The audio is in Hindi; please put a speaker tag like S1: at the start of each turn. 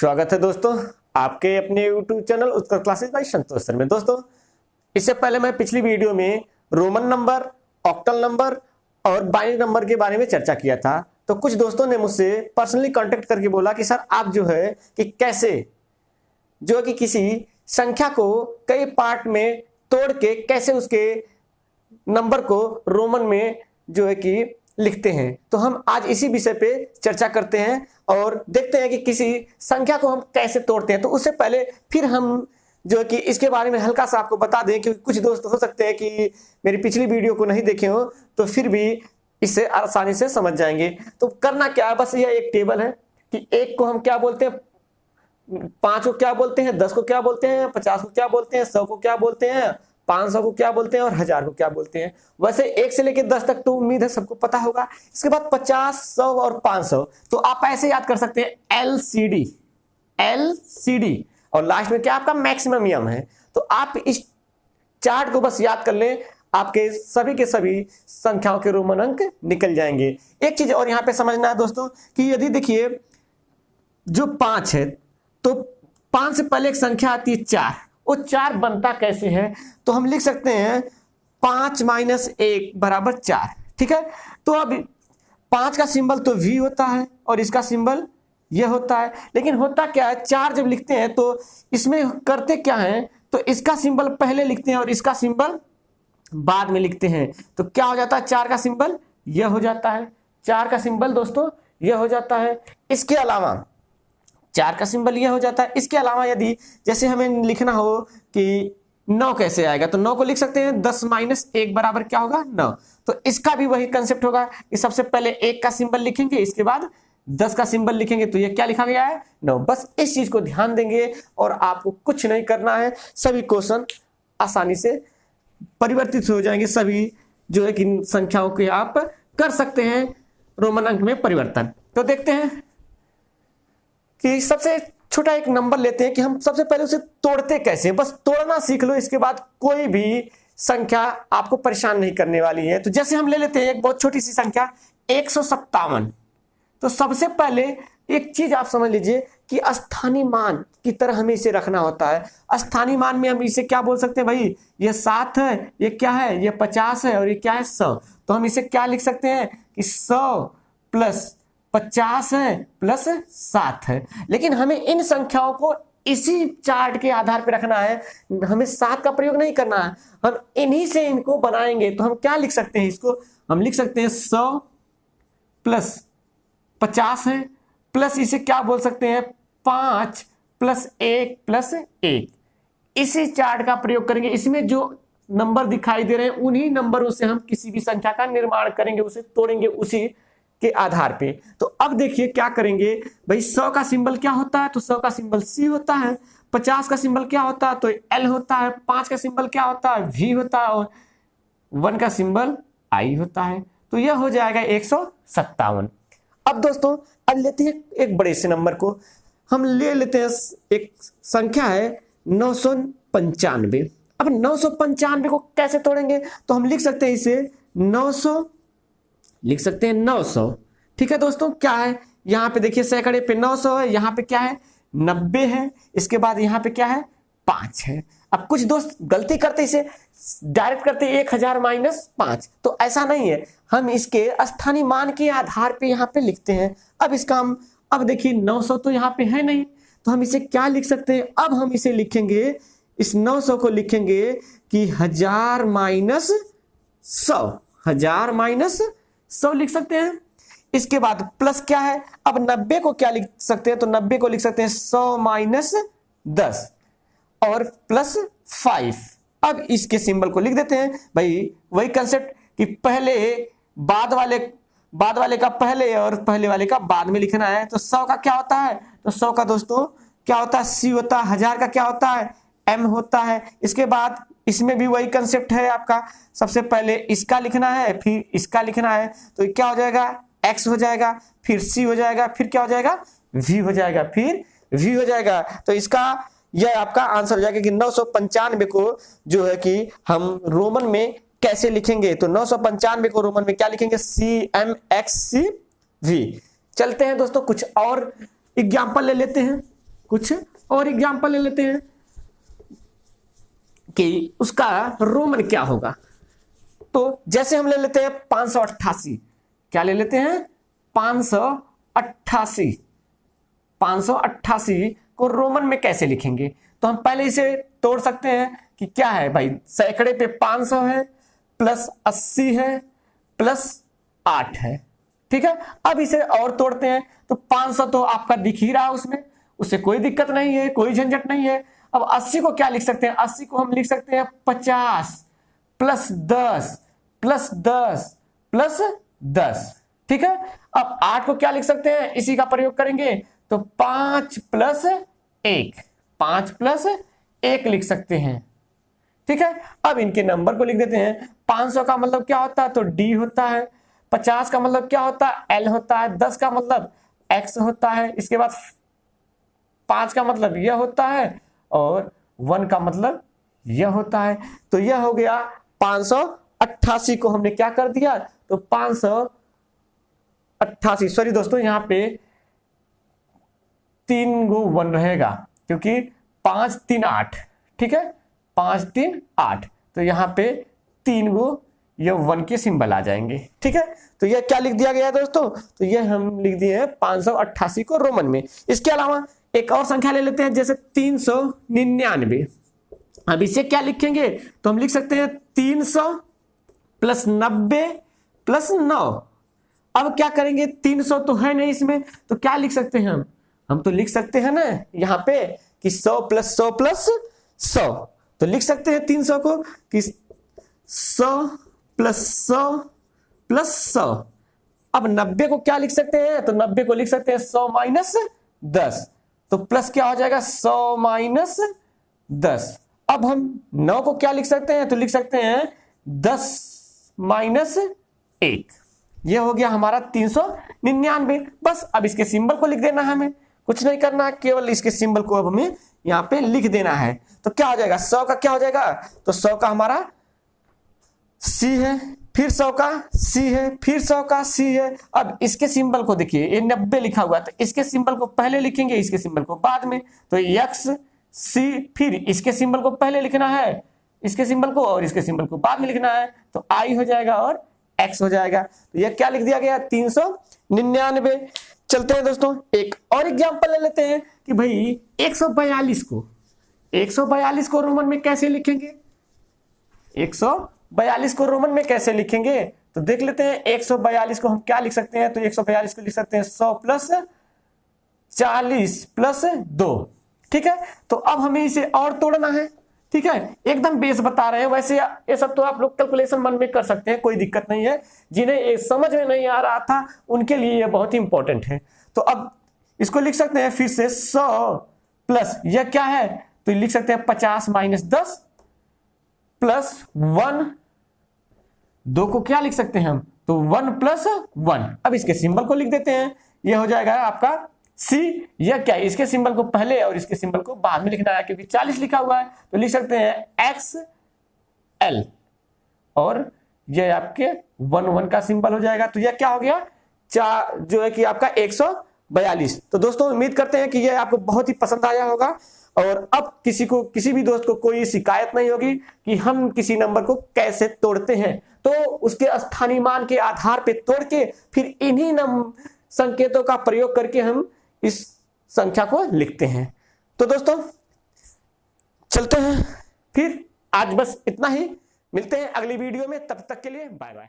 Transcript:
S1: स्वागत है दोस्तों आपके अपने YouTube चैनल उत्कर्ष क्लासेस बाय संतोष सर में। दोस्तों इससे पहले मैं पिछली वीडियो में रोमन नंबर, ऑक्टल नंबर और बाइनरी नंबर के बारे में चर्चा किया था। तो कुछ दोस्तों ने मुझसे पर्सनली कांटेक्ट करके बोला कि सर आप जो है कि कैसे जो है कि किसी संख्या को कई पार्ट में तोड़ के कैसे उसके नंबर को रोमन में जो है कि लिखते हैं। तो हम आज इसी विषय पे चर्चा करते हैं और देखते हैं कि किसी संख्या को हम कैसे तोड़ते हैं। तो उससे पहले फिर हम जो है कि इसके बारे में हल्का सा आपको बता दें, क्योंकि कुछ दोस्त हो सकते हैं कि मेरी पिछली वीडियो को नहीं देखे हो तो फिर भी इसे आसानी से समझ जाएंगे। तो करना क्या है, बस यह एक टेबल है कि एक को हम क्या बोलते हैं, 5 को क्या बोलते हैं, 10 को क्या बोलते हैं, 50 को क्या बोलते हैं, 100 को क्या बोलते हैं, 500 को क्या बोलते हैं और 1000 को क्या बोलते हैं। वैसे 1 से लेकर 10 तक तो उम्मीद है सबको पता होगा। इसके बाद 50, 100 और 500 तो आप ऐसे याद कर सकते हैं LCD और लास्ट में क्या आपका मैक्सिमम यम है। तो आप इस चार्ट को बस याद कर लें, आपके सभी के सभी संख्याओं के रोमन अंक निकल जाएंगे। एक चीज और यहां पे समझना है दोस्तों कि यदि देखिए जो 5 है तो 5 से पहले एक संख्या आती है 4। वो 4 बनता कैसे है, तो हम लिख सकते हैं 5 - 1 = 4। ठीक है, तो अब 5 का सिंबल तो V होता है और इसका सिंबल यह होता है। लेकिन होता क्या है, 4 जब लिखते हैं तो इसमें करते क्या है, तो इसका सिंबल पहले लिखते हैं और इसका सिंबल बाद में लिखते हैं। तो क्या हो जाता है, 4 का सिंबल यह हो जाता है, 4 का सिंबल दोस्तों यह हो जाता है। इसके अलावा 4 का सिंबल यह हो जाता है। इसके अलावा यदि जैसे हमें लिखना हो कि 9 कैसे आएगा, तो 9 को लिख सकते हैं 10 - 1 = क्या होगा, 9। तो इसका भी वही कंसेप्ट होगा कि सबसे पहले 1 का सिंबल लिखेंगे, इसके बाद 10 का सिंबल लिखेंगे, तो ये क्या लिखा गया है, 9। बस इस चीज को ध्यान देंगे और आपको कुछ नहीं करना है, सभी क्वेश्चन आसानी से परिवर्तित हो जाएंगे। सभी जो है कि संख्याओं के आप कर सकते हैं रोमन अंक में परिवर्तन। तो देखते हैं कि सबसे छोटा एक नंबर लेते हैं कि हम सबसे पहले उसे तोड़ते कैसे हैं। बस तोड़ना सीख लो, इसके बाद कोई भी संख्या आपको परेशान नहीं करने वाली है। तो जैसे हम ले लेते हैं एक बहुत छोटी सी संख्या 157। तो सबसे पहले एक चीज आप समझ लीजिए कि स्थानीय मान की तरह हमें इसे रखना होता है। स्थानीय मान में हम इसे क्या बोल सकते हैं, भाई ये 7 है, ये क्या है, ये 50 है और ये क्या है, 100। तो हम इसे क्या लिख सकते हैं कि 100 + 50 है + 7 है। लेकिन हमें इन संख्याओं को इसी चार्ट के आधार पर रखना है, हमें 7 का प्रयोग नहीं करना है। हम इन्हीं से इनको बनाएंगे। तो हम क्या लिख सकते हैं, इसको हम लिख सकते हैं 100 + 50 है प्लस इसे क्या बोल सकते हैं 5 + 1 + 1। इसी चार्ट का प्रयोग करेंगे। इसमें जो नंबर दिखाई दे रहे हैं उन्हीं नंबरों से हम किसी भी संख्या का निर्माण करेंगे, उसे तोड़ेंगे उसी के आधार पे। तो अब देखिए क्या करेंगे, भाई 100 का सिंबल क्या होता है, तो 100 का सिंबल C होता है। 50 का सिंबल क्या होता है, तो L होता है। 5 का सिंबल क्या होता है, V होता है और 1 का सिंबल I होता है। तो यह हो जाएगा 157। अब दोस्तों अब लेते हैं एक बड़े से नंबर को, हम ले लेते हैं एक संख्या है 995। अब 995 को कैसे तोड़ेंगे, तो हम लिख सकते हैं इसे 900, लिख सकते हैं 900। ठीक है दोस्तों, क्या है यहाँ पे देखिए सैकड़े पे 900 है, यहाँ पे क्या है 90 है, इसके बाद यहाँ पे क्या है 5 है। अब कुछ दोस्त गलती करते इसे डायरेक्ट करते 1000 - 5। तो ऐसा नहीं है, हम इसके स्थानीय मान के आधार पे यहाँ पे लिखते हैं। अब इसका हम अब देखिए 900 तो यहाँ पे है नहीं, तो हम इसे क्या लिख सकते हैं, अब हम इसे लिखेंगे, इस 900 को लिखेंगे कि 1000 - 100, 1000 - 100 लिख सकते हैं। इसके बाद प्लस क्या है, अब 90 को क्या लिख सकते हैं, तो 90 को लिख सकते हैं 100 - 10 और +5। अब इसके सिंबल को लिख देते हैं, भाई वही कंसेप्ट कि पहले बाद वाले का पहले और पहले वाले का बाद में लिखना है। तो 100 का क्या होता है, तो 100 का दोस्तों क्या होता है, C होता है। 1000 का क्या होता है, M होता है। इसके बाद इसमें भी वही कंसेप्ट है आपका, सबसे पहले इसका लिखना है फिर इसका लिखना है। तो क्या हो जाएगा, X हो जाएगा, फिर C हो जाएगा, फिर क्या हो जाएगा, V हो जाएगा, फिर V हो जाएगा। तो इसका यह आपका आंसर हो जाएगा कि 995 को जो है कि हम रोमन में कैसे लिखेंगे। तो 995 को रोमन में क्या लिखेंगे, CMXCV। चलते हैं दोस्तों कुछ और एग्जाम्पल ले लेते हैं। कुछ और एग्जांपल ले लेते हैं कि उसका रोमन क्या होगा। तो जैसे हम ले लेते हैं 588, क्या ले लेते हैं 588। 588 को रोमन में कैसे लिखेंगे, तो हम पहले इसे तोड़ सकते हैं कि क्या है भाई, सैकड़े पे 500 है प्लस 80 है प्लस 8 है, ठीक है। अब इसे और तोड़ते हैं तो 500 तो आपका दिख ही रहा है उसमें, उससे कोई दिक्कत नहीं है, कोई झंझट नहीं है। अब 80 को क्या लिख सकते हैं, 80 को हम लिख सकते हैं 50 प्लस 10 प्लस 10 प्लस 10, ठीक है। अब 8 को क्या लिख सकते हैं, इसी का प्रयोग करेंगे तो 5 प्लस 1, 5 प्लस 1 लिख सकते हैं, ठीक है। अब इनके नंबर को लिख देते हैं। 500 का मतलब क्या होता है, तो डी होता है। 50 का मतलब क्या होता है, एल होता है। 10 का मतलब एक्स होता है। इसके बाद 5 का मतलब यह होता है और 1 का मतलब यह होता है। तो यह हो गया 588 को हमने क्या कर दिया, तो 588, सॉरी दोस्तों यहां पे 3 गो 1 रहेगा क्योंकि 5 3 8, ठीक है, 5 3 8, तो यहां पे 3 गो ये 1 के सिंबल आ जाएंगे, ठीक है। तो ये क्या लिख दिया गया है दोस्तों, तो ये हम लिख दिए हैं 588 को रोमन में। इसके अलावा एक और संख्या ले लेते हैं, जैसे 399। अब इसे क्या लिखेंगे, तो हम लिख सकते हैं 300 प्लस 90 प्लस 9। अब क्या करेंगे, 300 तो है नहीं इसमें, तो क्या लिख सकते हैं हम तो लिख सकते हैं ना यहां पे कि 100 प्लस 100 प्लस 100, तो लिख सकते हैं 300 को कि 100 प्लस 100 प्लस 100। अब 90 को क्या लिख सकते हैं, तो 90 को लिख सकते हैं 100 माइनस 10, तो प्लस क्या हो जाएगा 100 माइनस 10। अब हम 9 को क्या लिख सकते हैं, तो लिख सकते हैं 10 माइनस 1। यह हो गया हमारा 399। बस अब इसके सिंबल को लिख देना है, हमें कुछ नहीं करना, केवल इसके सिंबल को अब हमें यहां पे लिख देना है। तो क्या हो जाएगा, 100 का क्या हो जाएगा, तो 100 का हमारा C है, फिर 100 का C है, फिर 100 का C है। अब इसके सिंबल को देखिए, ये 90 लिखा हुआ है, तो इसके सिंबल को पहले लिखेंगे, इसके सिंबल को बाद में। तो X C, फिर इसके सिंबल को पहले लिखना है, इसके सिंबल को, और इसके सिंबल को बाद में लिखना है, तो I हो जाएगा और X हो जाएगा। तो यह क्या लिख दिया गया, 399। चलते हैं दोस्तों, एक और एग्जांपल ले लेते हैं कि भाई 142 को रोमन में कैसे लिखेंगे। 142 को रोमन में कैसे लिखेंगे, तो देख लेते हैं। 142 को हम क्या लिख सकते हैं, तो 142 को लिख सकते हैं 100 प्लस 40 प्लस 2, ठीक है। तो अब हमें इसे और तोड़ना है, ठीक है, एकदम बेस बता रहे हैं। वैसे ये सब तो आप लोग कैलकुलेशन मन में कर सकते हैं, कोई दिक्कत नहीं है। जिन्हें ये समझ में नहीं आ रहा था उनके लिए ये बहुत ही इंपॉर्टेंट है। तो अब इसको लिख सकते हैं फिर से 100 प्लस यह क्या है, तो लिख सकते हैं 50 माइनस 10 प्लस 1। 2 को क्या लिख सकते हैं हम, तो 1 प्लस 1। अब इसके सिंबल को लिख देते हैं, यह हो जाएगा आपका C। यह क्या है, इसके सिंबल को पहले और इसके सिंबल को बाद में लिखना है, क्योंकि 40 लिखा हुआ है, तो लिख सकते हैं XL, और यह आपके 1 का सिंबल हो जाएगा। तो यह क्या हो गया, जो है कि आपका 142। तो दोस्तों उम्मीद करते हैं कि यह आपको बहुत ही पसंद आया होगा, और अब किसी भी दोस्त को कोई शिकायत नहीं होगी कि हम किसी नंबर को कैसे तोड़ते हैं। तो उसके स्थानीय मान के आधार पे तोड़ के फिर इन्हीं संकेतों का प्रयोग करके हम इस संख्या को लिखते हैं। तो दोस्तों चलते हैं फिर, आज बस इतना ही, मिलते हैं अगली वीडियो में, तब तक के लिए बाय बाय।